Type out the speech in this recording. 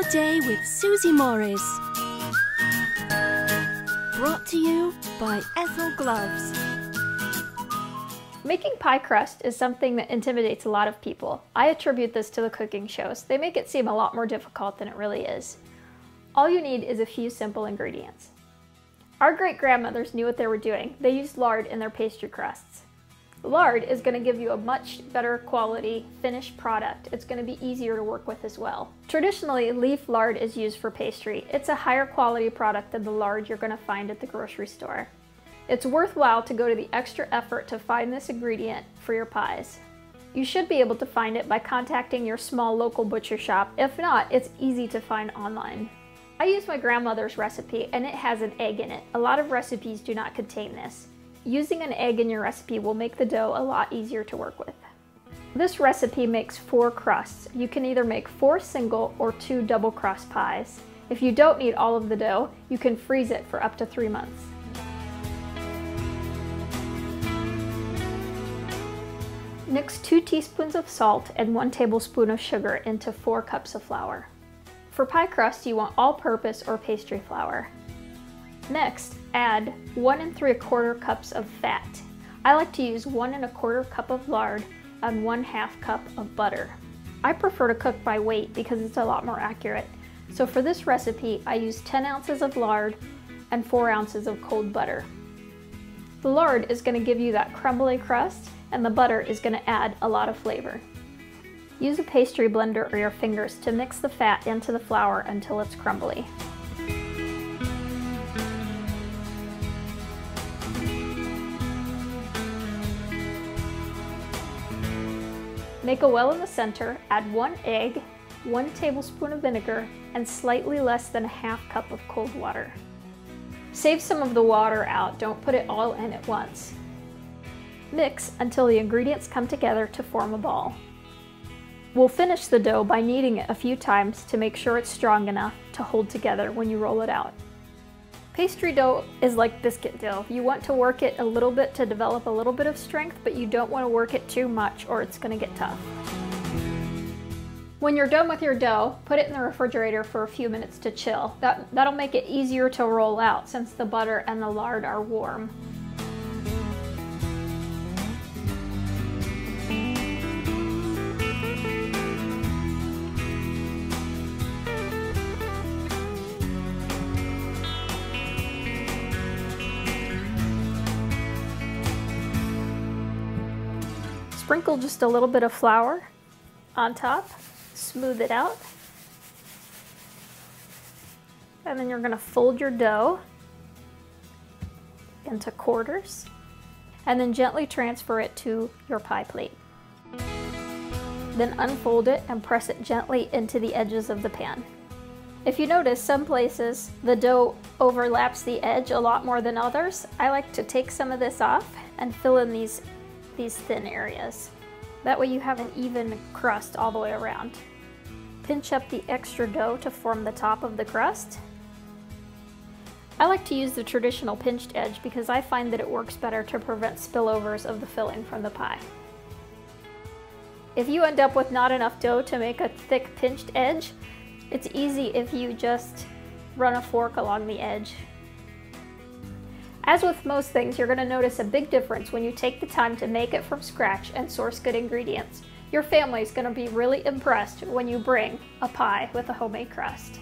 Your Day with Susie Morris. Brought to you by Ethel Gloves. Making pie crust is something that intimidates a lot of people. I attribute this to the cooking shows. They make it seem a lot more difficult than it really is. All you need is a few simple ingredients. Our great-grandmothers knew what they were doing. They used lard in their pastry crusts. Lard is going to give you a much better quality finished product. It's going to be easier to work with as well. Traditionally, leaf lard is used for pastry. It's a higher quality product than the lard you're going to find at the grocery store. It's worthwhile to go to the extra effort to find this ingredient for your pies. You should be able to find it by contacting your small local butcher shop. If not, it's easy to find online. I use my grandmother's recipe and it has an egg in it. A lot of recipes do not contain this. Using an egg in your recipe will make the dough a lot easier to work with. This recipe makes 4 crusts. You can either make 4 single or 2 double crust pies. If you don't need all of the dough, you can freeze it for up to 3 months. Mix 2 teaspoons of salt and 1 tablespoon of sugar into 4 cups of flour. For pie crust, you want all-purpose or pastry flour. Next, add 1 3/4 cups of fat. I like to use 1 1/4 cup of lard and 1/2 cup of butter. I prefer to cook by weight because it's a lot more accurate. So for this recipe, I use 10 ounces of lard and 4 ounces of cold butter. The lard is going to give you that crumbly crust, and the butter is going to add a lot of flavor. Use a pastry blender or your fingers to mix the fat into the flour until it's crumbly. Make a well in the center, add 1 egg, 1 tablespoon of vinegar, and slightly less than 1/2 cup of cold water. Save some of the water out, don't put it all in at once. Mix until the ingredients come together to form a ball. We'll finish the dough by kneading it a few times to make sure it's strong enough to hold together when you roll it out. Pastry dough is like biscuit dough. You want to work it a little bit to develop a little bit of strength, but you don't want to work it too much or it's going to get tough. When you're done with your dough, put it in the refrigerator for a few minutes to chill. That'll make it easier to roll out since the butter and the lard are warm. Sprinkle just a little bit of flour on top, smooth it out, and then you're going to fold your dough into quarters and then gently transfer it to your pie plate. Then unfold it and press it gently into the edges of the pan. If you notice, some places the dough overlaps the edge a lot more than others. I like to take some of this off and fill in these thin areas. That way you have an even crust all the way around. Pinch up the extra dough to form the top of the crust. I like to use the traditional pinched edge because I find that it works better to prevent spillovers of the filling from the pie. If you end up with not enough dough to make a thick pinched edge, it's easy if you just run a fork along the edge. As with most things, you're going to notice a big difference when you take the time to make it from scratch and source good ingredients. Your family is going to be really impressed when you bring a pie with a homemade crust.